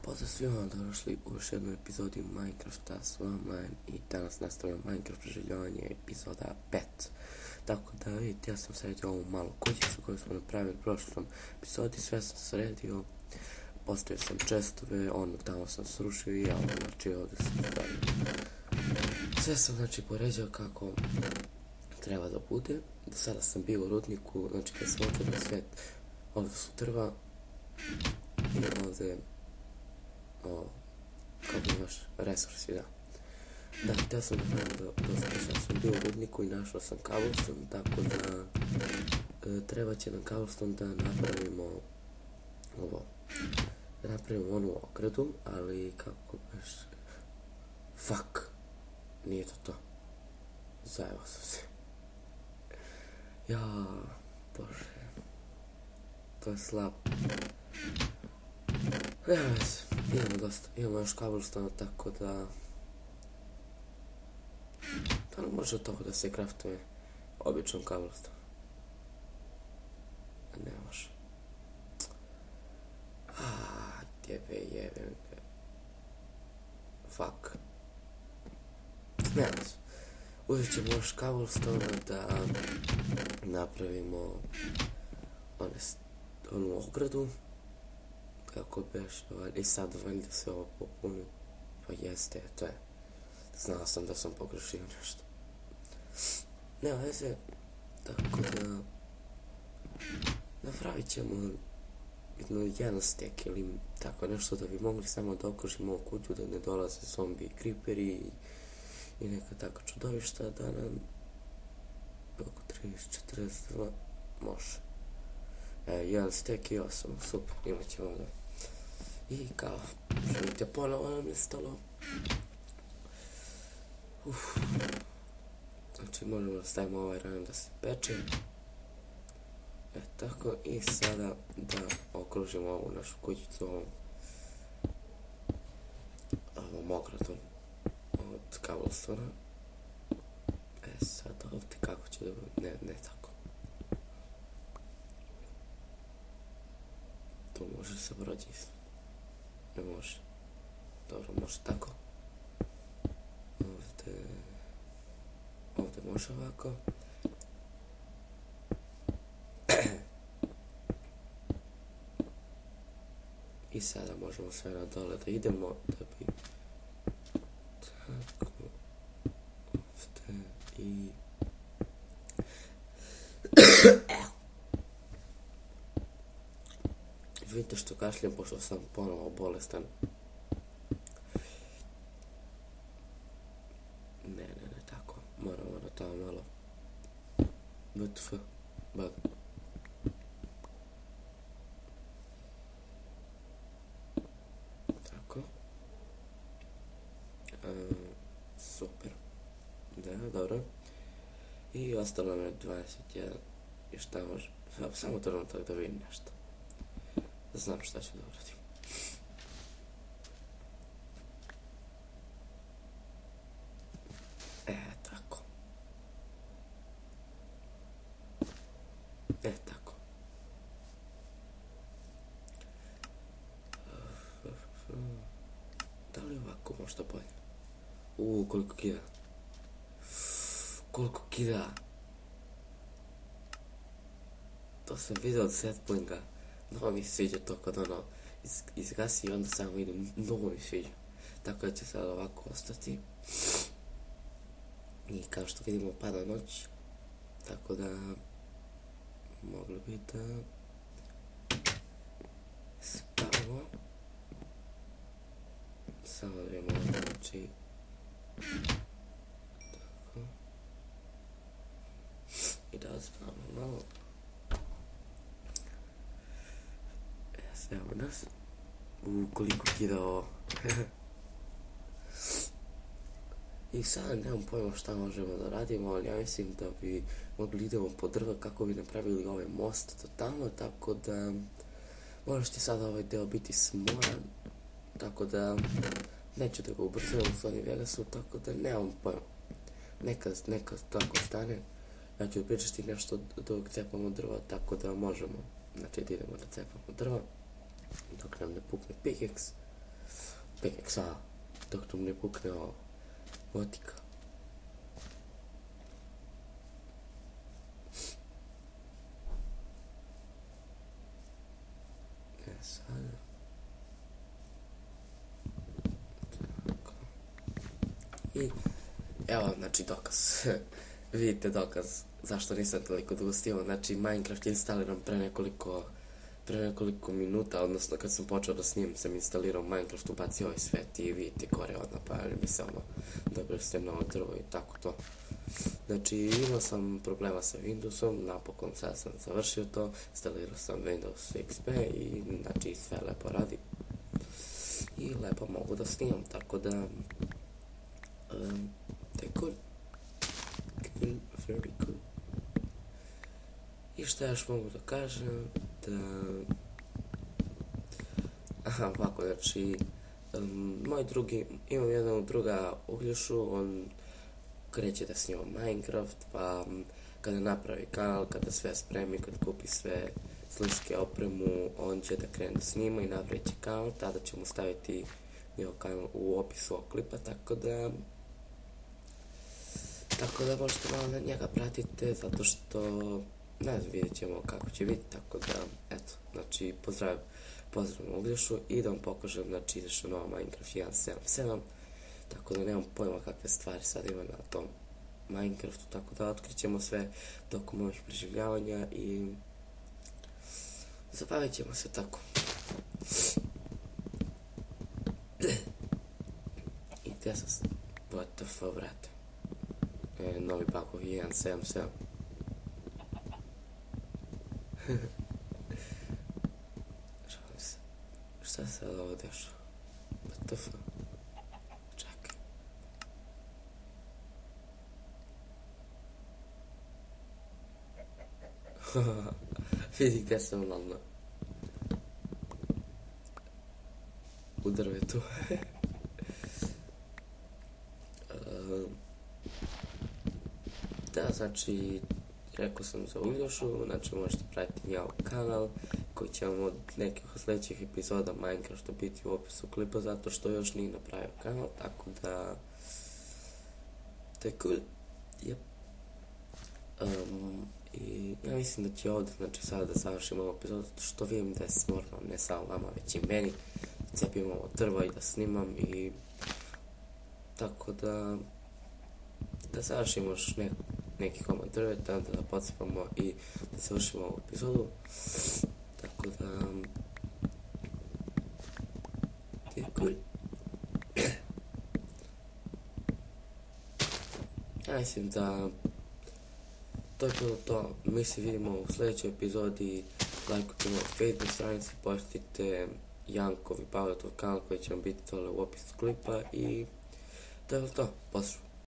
Pozdrav svima, došli u još jednoj epizodi Minecrafta s vama i danas nastavljamo Minecraft preživljavanje epizoda 5. Tako da vidite, ja sam sredio ovu malu kućicu koju smo napravili u prošlom epizodi, sve sam sredio, postavio sam čestove, tamo sam srušio i ja znači ovdje sam stavio. Sve sam poređao kako treba da bude. Do sada sam bio u rudniku, znači kad sam otvorio svet, ovdje su drva i ovdje kako imaš resursi, da. Da, htio sam da sam bio u rudniku i našao sam cobblestone, tako da treba će nam cobblestone da napravimo ovo. Da napravimo onu ogradu, ali kako baš... Fuck! Nije to. Zajebao sam se. Ja, bože. To je slabo. Nema veze, imamo dosta, imamo još cobblestone, tako da... Da li može od toga da se craftuje običan cobblestone? Ne može. Jebem. Fuck. Nema veze. Uzet ćemo još cobblestone da napravimo onu ogradu. Kako beš, i sad valjda se ovo popuni. Pa jeste, to je. Znao sam da sam pogrešio nešto. Nema veze, tako da... Napravit ćemo jedan stek ili tako nešto da bi mogli samo da okružimo ovu kuću, da ne dolaze zombi i creeperi i neka tako čudovišta, da nam oko 30-42 može. Jedan stek i 8, super, imat ćemo ovdje. I kao, želite ponovo nam je stalo. Znači možemo da stavimo ovaj ran da se peče. Tako, i sada da okružimo ovu našu kućicu ovom ogradom od cobblestona. Sad ovdje kako će da bude, ne tako. To može se prođi isto. Ne može. Dobro, može tako. Ovdje može ovako. I sada možemo sve na dole da idemo da bi... Tako. Ovdje i... Vidite što kašljem, pošto sam ponovo bolestan. Ne, tako. Moramo na to malo... WTF. Bug. Tako. Super. Da, dobro. I ostalo nam je 21. I šta može? Samo trenutak da vidim nešto. Znam šta ću da uradim. Tako. Tako. Da li ovako možda bolje? Koliko kida. Koliko kida. To sam vidio od setpoinga. Mnogo mi se sviđa to kad izgasi i onda samo idem, mnogo mi sviđa. Tako da će sad ovako ostati. I kao što vidimo pada noć. Tako da mogli bi da spavamo. Samo da vidimo znači. Tako. I da spavamo malo. Evo nas. Koliko kida ovo. I sada nemam pojma šta možemo da radimo, ali ja mislim da bi mogli idemo po drva kako bi napravili ovaj most do tamo, tako da možete sada ovaj deo biti smoran, tako da neću da ga ubrzujem u Sony Vegasu, tako da nemam pojma. Neka tako stane, ja ću pričati nešto dok cepamo drva, tako da možemo, znači da idemo da cepamo drva. Dok nam ne pukne pickaxe. peksa, dok nam ne pukne ovo. Motika. Sada. Tako. I evo, znači, dokaz. Vidite dokaz zašto nisam toliko dugo snimao. Znači, Minecraft je instaliran pre nekoliko minuta, odnosno kad sam počeo da snimam sam instalirao Minecraft, ubacio ovaj svet i vidite gore odmah pojavili mi se ono dobro ste novo drvo i tako to. Znači imao sam problema sa Windowsom, napokon sad sam završio to, instalirao sam Windows XP i znači sve lepo radi i lepo mogu da snimam, tako da to je cool, very cool. I šta još mogu da kažem, ovako, znači, imam jednog druga Uglješu, on kreće da snima Minecraft, pa kada napravi kanal, kada sve spremi, kad kupi sve sliske opremu, on će da krene da snima i napravit će kanal, tada ćemo staviti njegov kanal u opisu ovog klipa, tako da možete malo na njega pratite, zato što ne znam, vidjet ćemo kako će biti, tako da, eto, znači, pozdrav Uglješu i da vam pokažem, znači, izašao nova Minecraft 1.7.7, tako da nemam pojma kakve stvari sad ima na tom Minecraftu, tako da otkrićemo sve tokom ovih preživljavanja i zabavit ćemo se tako. I gdje sam, what the fuck, brate, novi bug 1.7.7. Šalim se. Šta se ovo dešava? What the fuck? Čekaj. Vidi gdje sam normalno. U drvetu. Da, znači, rekao sam za Uglješu, znači možete pratiti njegov kanal koji će vam od nekih sljedećih epizoda Minecrafta biti u opisu klipa, zato što još nije napravio kanal, tako da to je cool. Yep. I ja mislim da će ovdje, znači, sada da završim ovu epizodu, što vidim da je smorno, ne samo vama, već i meni, cepim ovo drvo i da snimam i tako da završimo još neki komad drveta, da pocepamo i da završimo ovu epizodu, tako da je cool. Ja mislim da to je bilo to, mi se vidimo u sljedećoj epizodi, lajkujte moju Facebook stranicu, postite Jankov i Pavletov kanal koji će vam biti dole u opisu klipa i to je bilo to, pozdrav.